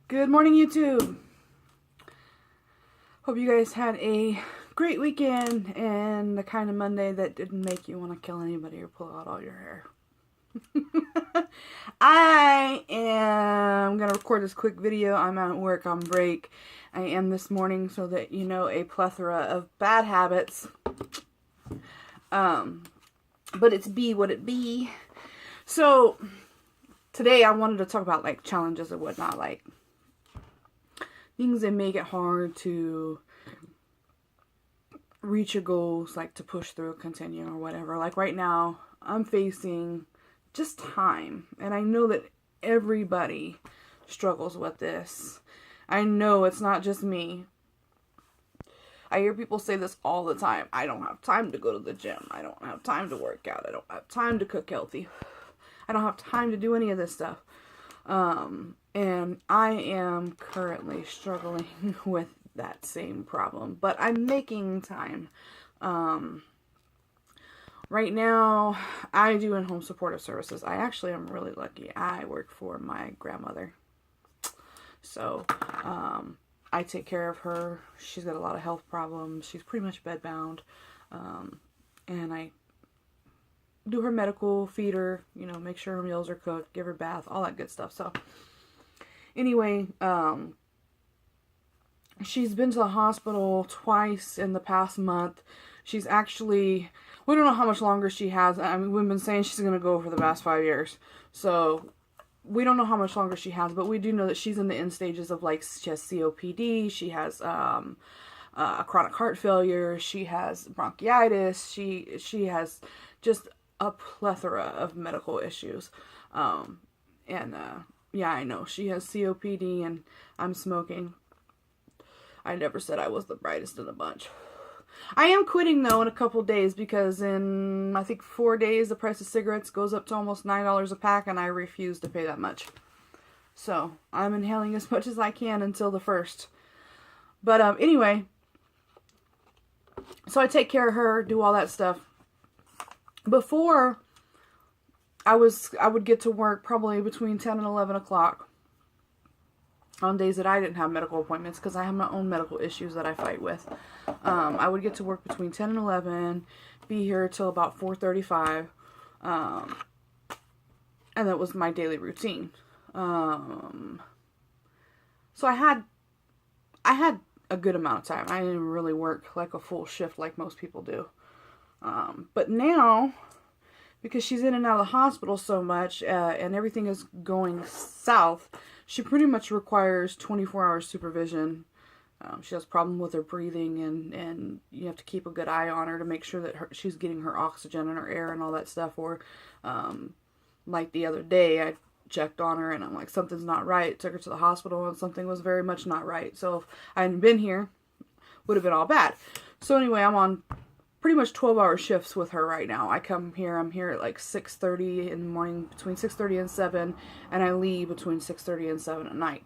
Good morning, YouTube. Hope you guys had a great weekend and the kind of Monday that didn't make you want to kill anybody or pull out all your hair. I am going to record this quick video. I'm at work on break. I am this morning so that you know a plethora of bad habits. But it's be what it be. So today I wanted to talk about like challenges and whatnot, like things that make it hard to reach your goals, like to push through, continue, or whatever. Like right now, I'm facing just time. And I know that everybody struggles with this. I know it's not just me. I hear people say this all the time. I don't have time to go to the gym. I don't have time to work out. I don't have time to cook healthy. I don't have time to do any of this stuff. And I am currently struggling with that same problem, but I'm making time. Right now, I do in-home supportive services. I actually am really lucky. I work for my grandmother. So, I take care of her. She's got a lot of health problems. She's pretty much bedbound. And I do her medical, feed her, you know, make sure her meals are cooked, give her a bath, all that good stuff. So, anyway, she's been to the hospital twice in the past month. She's actually, we don't know how much longer she has. I mean, we've been saying she's going to go for the past 5 years. So, we don't know how much longer she has, but we do know that she's in the end stages of, like, she has COPD, she has chronic heart failure, she has bronchitis, she has just a plethora of medical issues. Yeah, I know, she has COPD and I'm smoking. I never said I was the brightest in the bunch. I am quitting, though, in a couple days because in, I think, 4 days, the price of cigarettes goes up to almost $9 a pack, and I refuse to pay that much. So, I'm inhaling as much as I can until the 1st. But, anyway, so I take care of her, do all that stuff. Before, I would get to work probably between 10 and 11 o'clock on days that I didn't have medical appointments because I have my own medical issues that I fight with. I would get to work between 10 and 11, be here till about 4:35, and that was my daily routine. So I had a good amount of time. I didn't really work like a full shift like most people do. But now, because she's in and out of the hospital so much, and everything is going south, she pretty much requires 24-hour supervision. She has a problem with her breathing, and you have to keep a good eye on her to make sure that she's getting her oxygen and her air and all that stuff. Or, like the other day, I checked on her, and I'm like, something's not right. Took her to the hospital, and something was very much not right. So if I hadn't been here, would have been all bad. So anyway, I'm on pretty much 12-hour shifts with her right now. I come here, I'm here at like 6:30 in the morning, between 6:30 and 7, and I leave between 6:30 and 7 at night.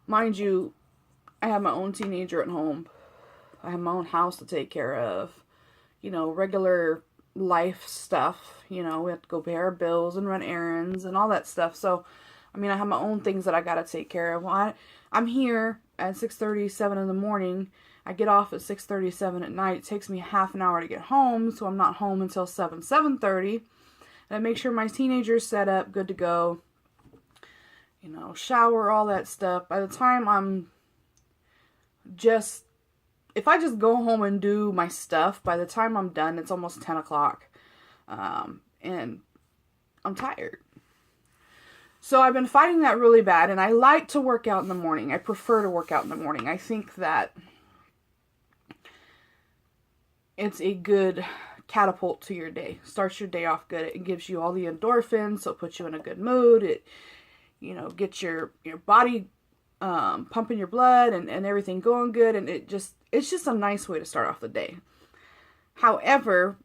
Mind you, I have my own teenager at home. I have my own house to take care of. You know, regular life stuff. You know, we have to go pay our bills and run errands and all that stuff. So, I mean, I have my own things that I gotta take care of. Well, I'm here at 6:30, 7 in the morning. I get off at 6:30, 7 at night. It takes me half an hour to get home, so I'm not home until 7, 7:30. And I make sure my teenager's set up, good to go. You know, shower, all that stuff. By the time if I just go home and do my stuff, by the time I'm done, it's almost 10 o'clock. And I'm tired. So I've been fighting that really bad, and I like to work out in the morning. I prefer to work out in the morning. I think that it's a good catapult to your day. Starts your day off good. It gives you all the endorphins, so it puts you in a good mood. It, you know, gets your body pumping your blood and everything going good, and it's just a nice way to start off the day. However,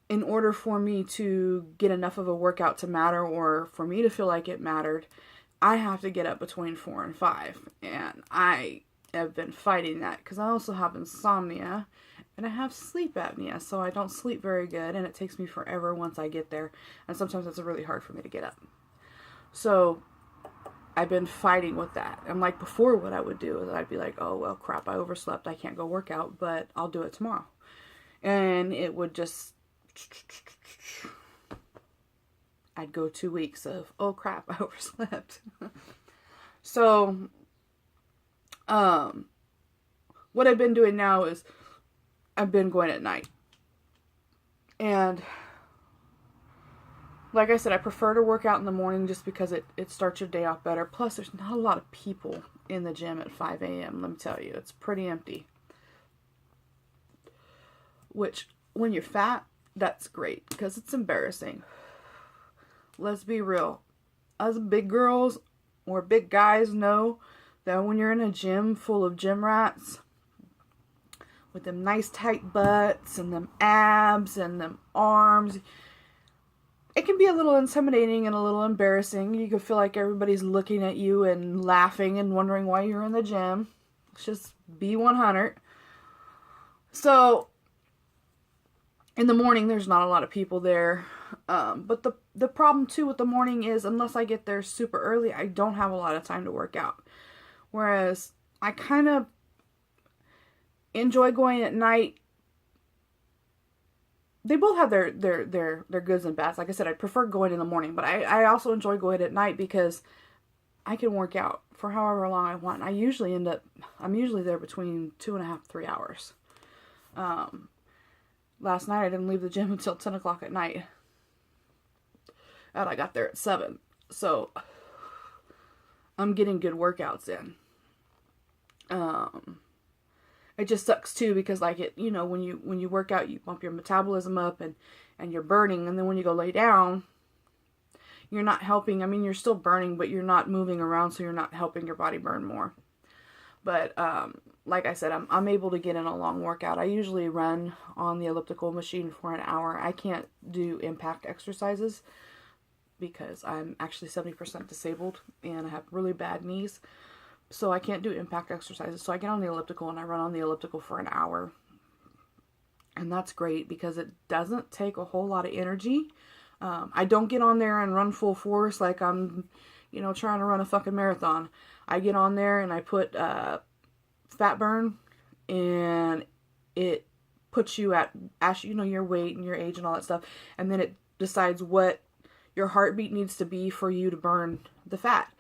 in order for me to get enough of a workout to matter, or for me to feel like it mattered, I have to get up between 4 and 5, and I have been fighting that because I also have insomnia and I have sleep apnea, so I don't sleep very good, and it takes me forever once I get there, and sometimes it's really hard for me to get up. So I've been fighting with that. And like before, what I would do is I'd be like, oh, well, crap, I overslept. I can't go work out, but I'll do it tomorrow. And it would just, I'd go 2 weeks of, oh, crap, I overslept. So, what I've been doing now is I've been going at night. And like I said, I prefer to work out in the morning just because it starts your day off better. Plus, there's not a lot of people in the gym at 5 a.m. Let me tell you, it's pretty empty. Which, when you're fat, that's great because it's embarrassing. Let's be real. Us big girls or big guys know that when you're in a gym full of gym rats with them nice tight butts and them abs and them arms, it can be a little intimidating and a little embarrassing. You can feel like everybody's looking at you and laughing and wondering why you're in the gym. Let's just be 100. So, in the morning, there's not a lot of people there. But the problem, too, with the morning is unless I get there super early, I don't have a lot of time to work out. Whereas, I kind of enjoy going at night. They both have their goods and bads. Like I said, I prefer going in the morning, but I also enjoy going at night because I can work out for however long I want. I'm usually there between 2.5, 3 hours. Last night I didn't leave the gym until 10 o'clock at night. And I got there at 7. So I'm getting good workouts in. It just sucks too because like when you work out, you bump your metabolism up and you're burning, and then when you go lay down, you're not helping. I mean, you're still burning, but you're not moving around, so you're not helping your body burn more. But like I said, I'm able to get in a long workout. I usually run on the elliptical machine for an hour. I can't do impact exercises because I'm actually 70% disabled and I have really bad knees. So I can't do impact exercises. So I get on the elliptical and I run on the elliptical for an hour. And that's great because it doesn't take a whole lot of energy. I don't get on there and run full force like I'm, trying to run a fucking marathon. I get on there and I put fat burn, and it puts you at your weight and your age and all that stuff. And then it decides what your heartbeat needs to be for you to burn the fat.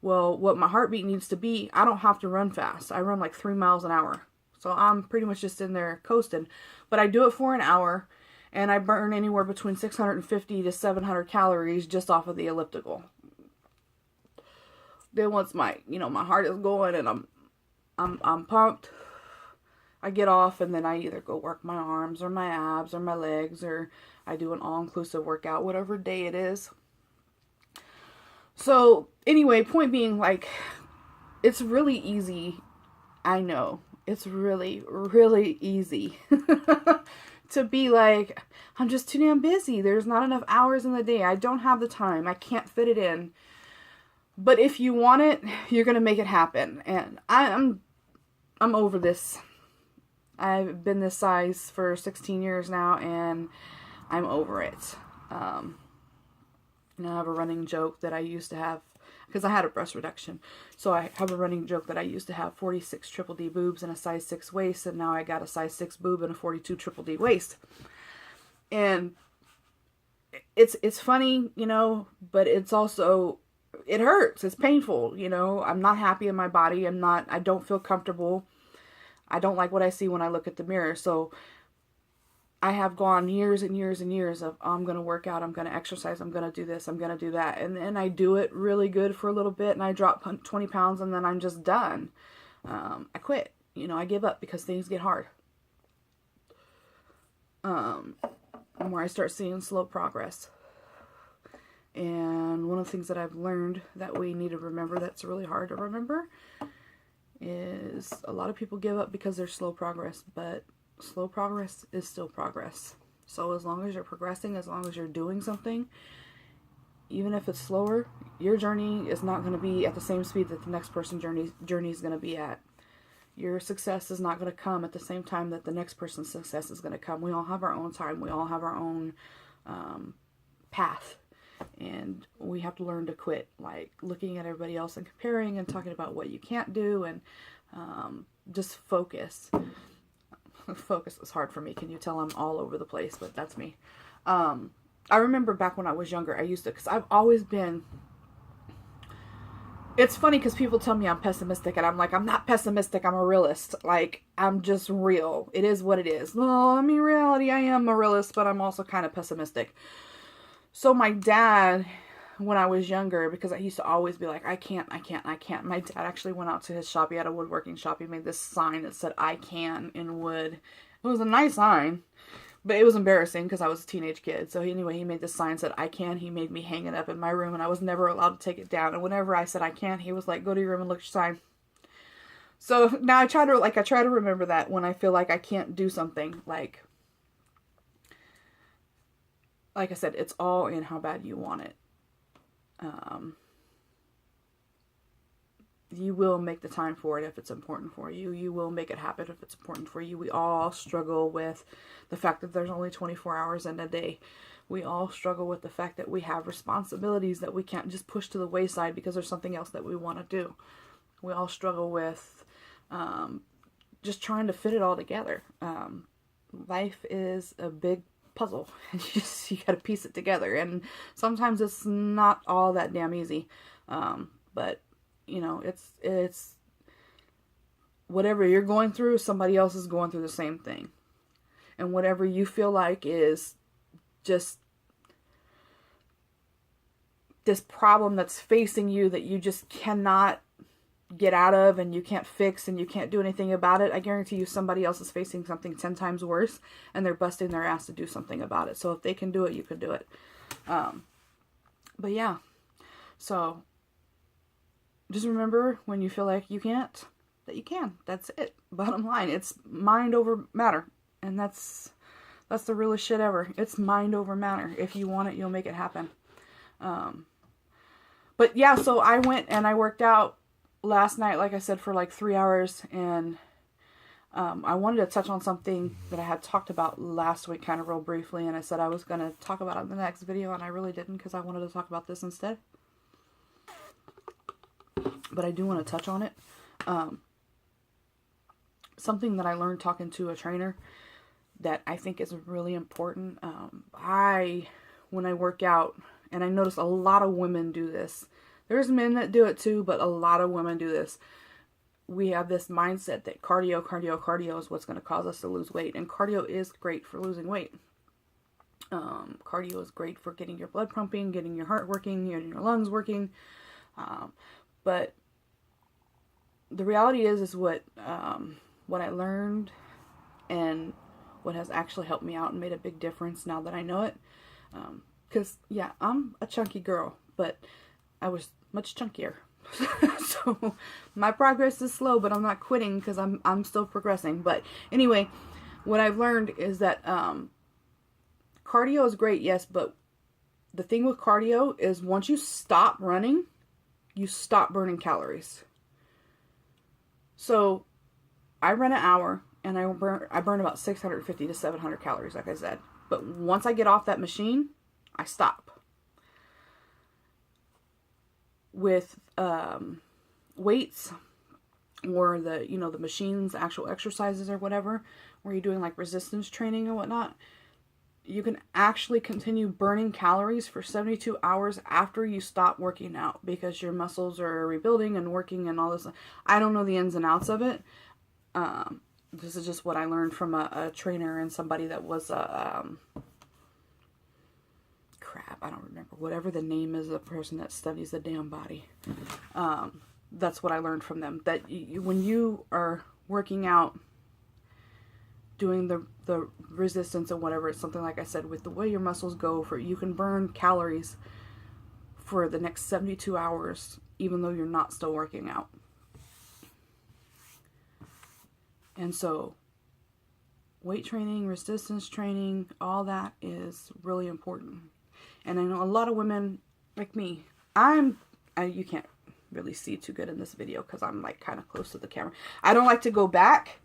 Well, what my heartbeat needs to be, I don't have to run fast. I run like 3 miles an hour. So I'm pretty much just in there coasting. But I do it for an hour, and I burn anywhere between 650 to 700 calories just off of the elliptical. Then once my heart is going and I'm pumped, I get off and then I either go work my arms or my abs or my legs, or I do an all-inclusive workout, whatever day it is. So, anyway, point being, like, it's really easy. I know. It's really, really easy to be like, I'm just too damn busy. There's not enough hours in the day. I don't have the time. I can't fit it in. But if you want it, you're going to make it happen. And I'm over this. I've been this size for 16 years now, and I'm over it. I have a running joke that I used to have, because I had a breast reduction. So I have a running joke that I used to have 46 triple D boobs and a size 6 waist, and now I got a size 6 boob and a 42 triple D waist. And it's funny, but it's also, it hurts. It's painful, I'm not happy in my body. I don't feel comfortable. I don't like what I see when I look at the mirror. So I have gone years and years and years of, I'm going to work out, I'm going to exercise, I'm going to do this, I'm going to do that. And then I do it really good for a little bit, and I drop 20 pounds, and then I'm just done. I quit. I give up because things get hard. Where I start seeing slow progress. And one of the things that I've learned that we need to remember that's really hard to remember is a lot of people give up because there's slow progress, but slow progress is still progress. So as long as you're progressing, as long as you're doing something, even if it's slower, your journey is not going to be at the same speed that the next person's journey is going to be at. Your success is not going to come at the same time that the next person's success is going to come. We all have our own time. We all have our own path. And we have to learn to quit, like, looking at everybody else and comparing and talking about what you can't do, and just focus. Focus is hard for me. Can you tell I'm all over the place? But that's me. I remember back when I was younger, I used to, because I've always been, it's funny because people tell me I'm pessimistic, and I'm like, I'm not pessimistic, I'm a realist. Like, I'm just real. It is what it is. Well, I mean, reality, I am a realist, but I'm also kind of pessimistic. So my dad, when I was younger, because I used to always be like, I can't. My dad actually went out to his shop. He had a woodworking shop. He made this sign that said, I can, in wood. It was a nice sign, but it was embarrassing because I was a teenage kid. So anyway, he made this sign that said, I can. He made me hang it up in my room, and I was never allowed to take it down. And whenever I said I can, he was like, go to your room and look at your sign. So now I try to remember that when I feel like I can't do something. Like I said, it's all in how bad you want it. You will make the time for it if it's important for you. You will make it happen if it's important for you. We all struggle with the fact that there's only 24 hours in a day. We all struggle with the fact that we have responsibilities that we can't just push to the wayside because there's something else that we want to do. We all struggle with just trying to fit it all together. Life is a big puzzle. You got to piece it together, and sometimes it's not all that damn easy. But you know, it's whatever you're going through, somebody else is going through the same thing, and whatever you feel like is just this problem that's facing you that you just cannot get out of, and you can't fix, and you can't do anything about it, I guarantee you somebody else is facing something 10 times worse, and they're busting their ass to do something about it. So if they can do it, you can do it. But yeah, so just remember, when you feel like you can't, that you can. That's it. Bottom line, it's mind over matter, and that's the realest shit ever. It's mind over matter. If you want it, you'll make it happen. But yeah, so I went and I worked out last night, like I said, for like 3 hours, and I wanted to touch on something that I had talked about last week kind of real briefly, and I said I was going to talk about it in the next video, and I really didn't because I wanted to talk about this instead. But I do want to touch on it. Something that I learned talking to a trainer that I think is really important. When I work out, and I notice a lot of women do this. There's men that do it too, but a lot of women do this. We have this mindset that cardio is what's going to cause us to lose weight. And cardio is great for losing weight. Cardio is great for getting your blood pumping, getting your heart working, getting your lungs working. But the reality is what I learned and what has actually helped me out and made a big difference now that I know it. Because, yeah, I'm a chunky girl, but I was much chunkier. So my progress is slow, but I'm not quitting because I'm still progressing. But anyway, what I've learned is that cardio is great, yes, but the thing with cardio is once you stop running, you stop burning calories. So I run an hour and I burn about 650 to 700 calories, like I said. But once I get off that machine, I stop. With weights or the machines, actual exercises or whatever, where you're doing like resistance training and whatnot, you can actually continue burning calories for 72 hours after you stop working out because your muscles are rebuilding and working and all this. I don't know the ins and outs of it. This is just what I learned from a trainer and somebody that was I don't remember, whatever the name is, the person that studies the damn body. That's what I learned from them. That when you are working out, doing the resistance and whatever, it's something like I said, with the way your muscles go, you can burn calories for the next 72 hours, even though you're not still working out. And so, weight training, resistance training, all that is really important. And I know a lot of women like me, you can't really see too good in this video because I'm like kind of close to the camera. I don't like to go back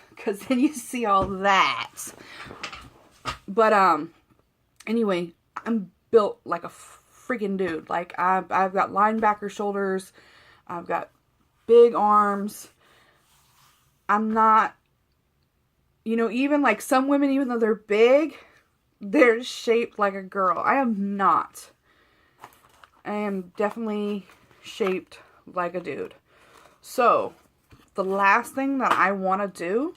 because then you see all that. But anyway, I'm built like a freaking dude. Like I've got linebacker shoulders. I've got big arms. I'm not, even like some women, even though they're big, they're shaped like a girl. I am not. I am definitely shaped like a dude. So, the last thing that I want to do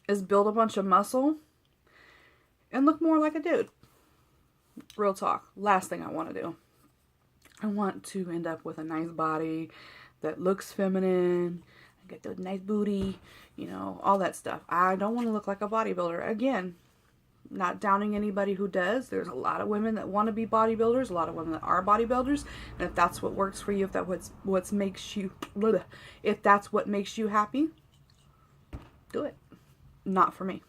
is build a bunch of muscle and look more like a dude. Real talk. Last thing I want to do. I want to end up with a nice body that looks feminine, get the nice booty, all that stuff. I don't want to look like a bodybuilder. Again, not downing anybody who does. There's a lot of women that want to be bodybuilders, a lot of women that are bodybuilders, and if that's what works for you, if that's what makes you, if that's what makes you happy, do it. Not for me.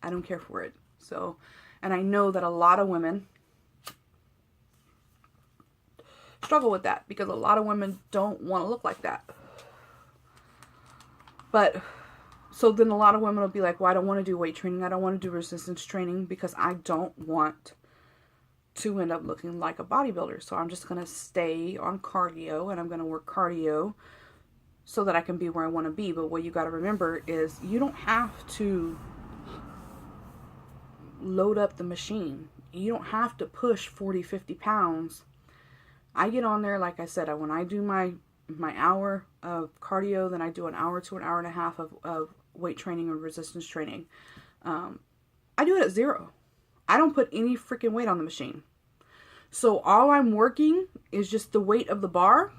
I don't care for it. So, and I know that a lot of women struggle with that because a lot of women don't want to look like that. But, so then a lot of women will be like, well, I don't want to do weight training. I don't want to do resistance training because I don't want to end up looking like a bodybuilder. So I'm just going to stay on cardio and I'm going to work cardio so that I can be where I want to be. But what you got to remember is you don't have to load up the machine. You don't have to push 40, 50 pounds. I get on there, like I said, when I do my hour of cardio, then I do an hour to an hour and a half of weight training or resistance training. I do it at 0. I don't put any freaking weight on the machine. So all I'm working is just the weight of the bar.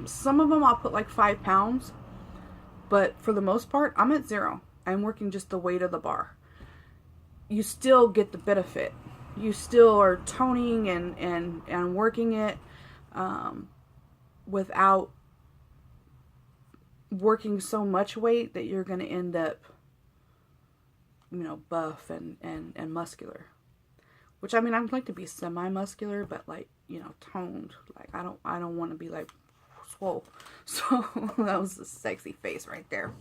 Some of them I'll put like 5 pounds, but for the most part, I'm at 0. I'm working just the weight of the bar. You still get the benefit. You still are toning and working it without working so much weight that you're going to end up, buff and muscular. Which, I mean, I'd like to be semi-muscular, but like, toned. Like, I don't want to be like swole. So that was a sexy face right there.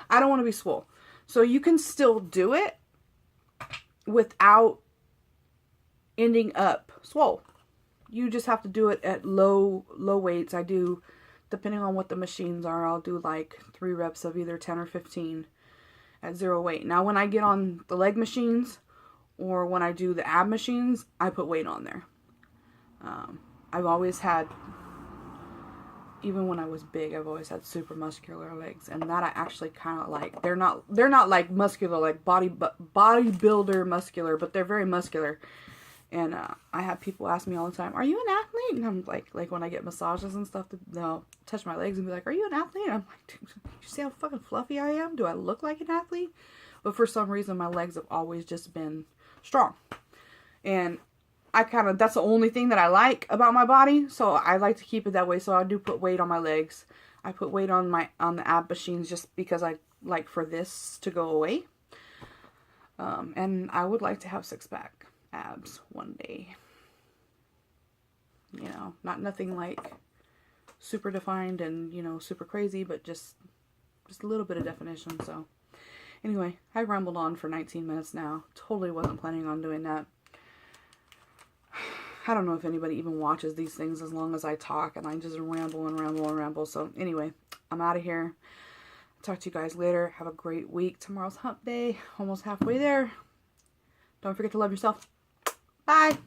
I don't want to be swole. So you can still do it without ending up swole. You just have to do it at low weights. I do, depending on what the machines are, I'll do like 3 reps of either 10 or 15 at 0 weight. Now when I get on the leg machines or when I do the ab machines, I put weight on there. I've always had, even when I was big, I've always had super muscular legs, and that I actually kind of like. They're not like muscular, like bodybuilder muscular, but they're very muscular. And I have people ask me all the time, "Are you an athlete?" And I'm like when I get massages and stuff, they'll touch my legs and be like, "Are you an athlete?" And I'm like, "Dude, you see how fucking fluffy I am? Do I look like an athlete?" But for some reason, my legs have always just been strong, and that's the only thing that I like about my body. So I like to keep it that way. So I do put weight on my legs. I put weight on the ab machines just because I like for this to go away. And I would like to have 6-pack abs one day. Nothing like super defined and, super crazy, but just a little bit of definition. So anyway, I rambled on for 19 minutes now. Totally wasn't planning on doing that. I don't know if anybody even watches these things as long as I talk and I just ramble and ramble and ramble. So anyway, I'm out of here. Talk to you guys later. Have a great week. Tomorrow's hump day. Almost halfway there. Don't forget to love yourself. Bye.